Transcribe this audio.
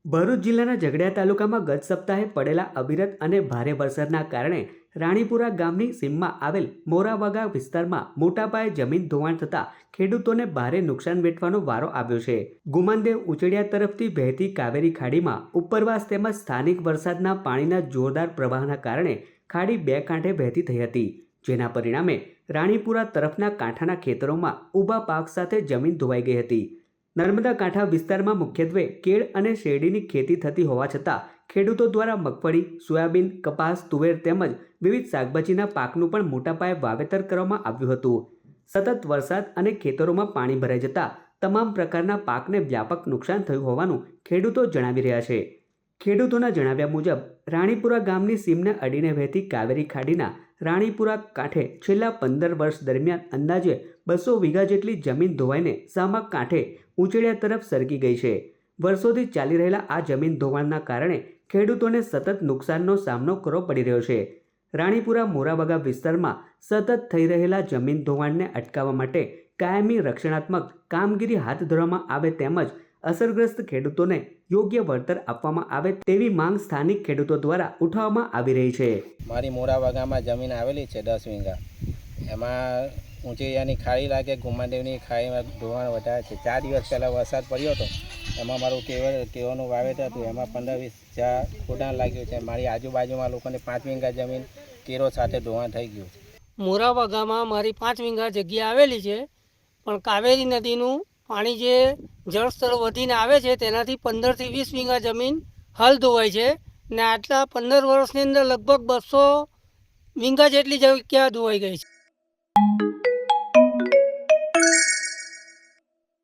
ભરૂચ જિલ્લાના ઝઘડિયા તાલુકામાં ગત સપ્તાહે પડેલા અવિરત અને ભારે વરસાદના કારણે રાણીપુરા ગામની સીમમાં આવેલ મોરાવાગા વિસ્તારમાં મોટા પાયે જમીન ધોવાણ થતાં ખેડૂતોને ભારે નુકસાન વેઠવાનો વારો આવ્યો છે। ગુમાનદેવ ઉચડિયા તરફથી વહેતી કાવેરી ખાડીમાં ઉપરવાસ તેમજ સ્થાનિક વરસાદના પાણીના જોરદાર પ્રવાહના કારણે ખાડી બે કાંઠે વહેતી થઈ હતી, જેના પરિણામે રાણીપુરા તરફના કાંઠાના ખેતરોમાં ઊભા પાક સાથે જમીન ધોવાઈ ગઈ હતી। નર્મદા કાંઠા વિસ્તારમાં મુખ્યત્વે કેળ અને શેરડીની ખેતી થતી હોવા છતાં ખેડૂતો દ્વારા મગફળી, સોયાબીન, કપાસ, તુવેર તેમજ વિવિધ શાકભાજીના પાકનું પણ મોટા પાયે વાવેતર કરવામાં આવ્યું હતું। સતત વરસાદ અને ખેતરોમાં પાણી ભરાઈ જતા તમામ પ્રકારના પાકને વ્યાપક નુકસાન થયું હોવાનું ખેડૂતો જણાવી રહ્યા છે। ખેડૂતોના જણાવ્યા મુજબ રાણીપુરા ગામની સીમને અડીને વહેતી કાવેરી ખાડીના રાણીપુરા કાંઠે છેલ્લા 15 વર્ષ દરમિયાન અંદાજે 200 વીઘા જેટલી જમીન ધોવાઈને સામા કાંઠે ઉચડિયા તરફ સરકી ગઈ છે। વર્ષોથી ચાલી રહેલા આ જમીન ધોવાણના કારણે ખેડૂતોને સતત નુકસાનનો સામનો કરવો પડી રહ્યો છે। રાણીપુરા મોરાવાગા વિસ્તારમાં સતત થઈ રહેલા જમીન ધોવાણને અટકાવવા માટે કાયમી રક્ષણાત્મક કામગીરી હાથ ધરવામાં આવે તેમજ અસરગ્રસ્ત ખેડૂતોને યોગ્ય વળતર આપવામાં આવે તેવી માંગ સ્થાનિક ખેડૂતો દ્વારા ઉઠાવવામાં આવી રહી છે। મારી મોરાવાગામાં જમીન આવેલી છે 10 વીઘા, એમાં ઊંચૈયાની ખાડી લાગે, ગુમાનદેવની ખાડીમાં ધોવાણ વધારે છે। 4 દિવસ પહેલાં વરસાદ પડ્યો હતો, એમાં મારું કેળનું વાવેતર હતું, એમાં 15-20 ઝાડ ખોડાણ લાગ્યું છે। મારી આજુબાજુમાં લોકોને 5 વીઘા જમીન કેરો સાથે ધોવાણ થઈ ગયું છે। મોરાવાગામાં મારી 5 વીઘા જગ્યા આવેલી છે, પણ કાવેરી નદીનું પાણી જે જળસ્તર વધીને આવે છે તેનાથી 15 થી 20 વીઘા જમીન હાલ ધોવાય છે ને આટલા 15 વર્ષની અંદર લગભગ 200 વીઘા જેટલી જગ્યા ધોવાઈ ગઈ છે।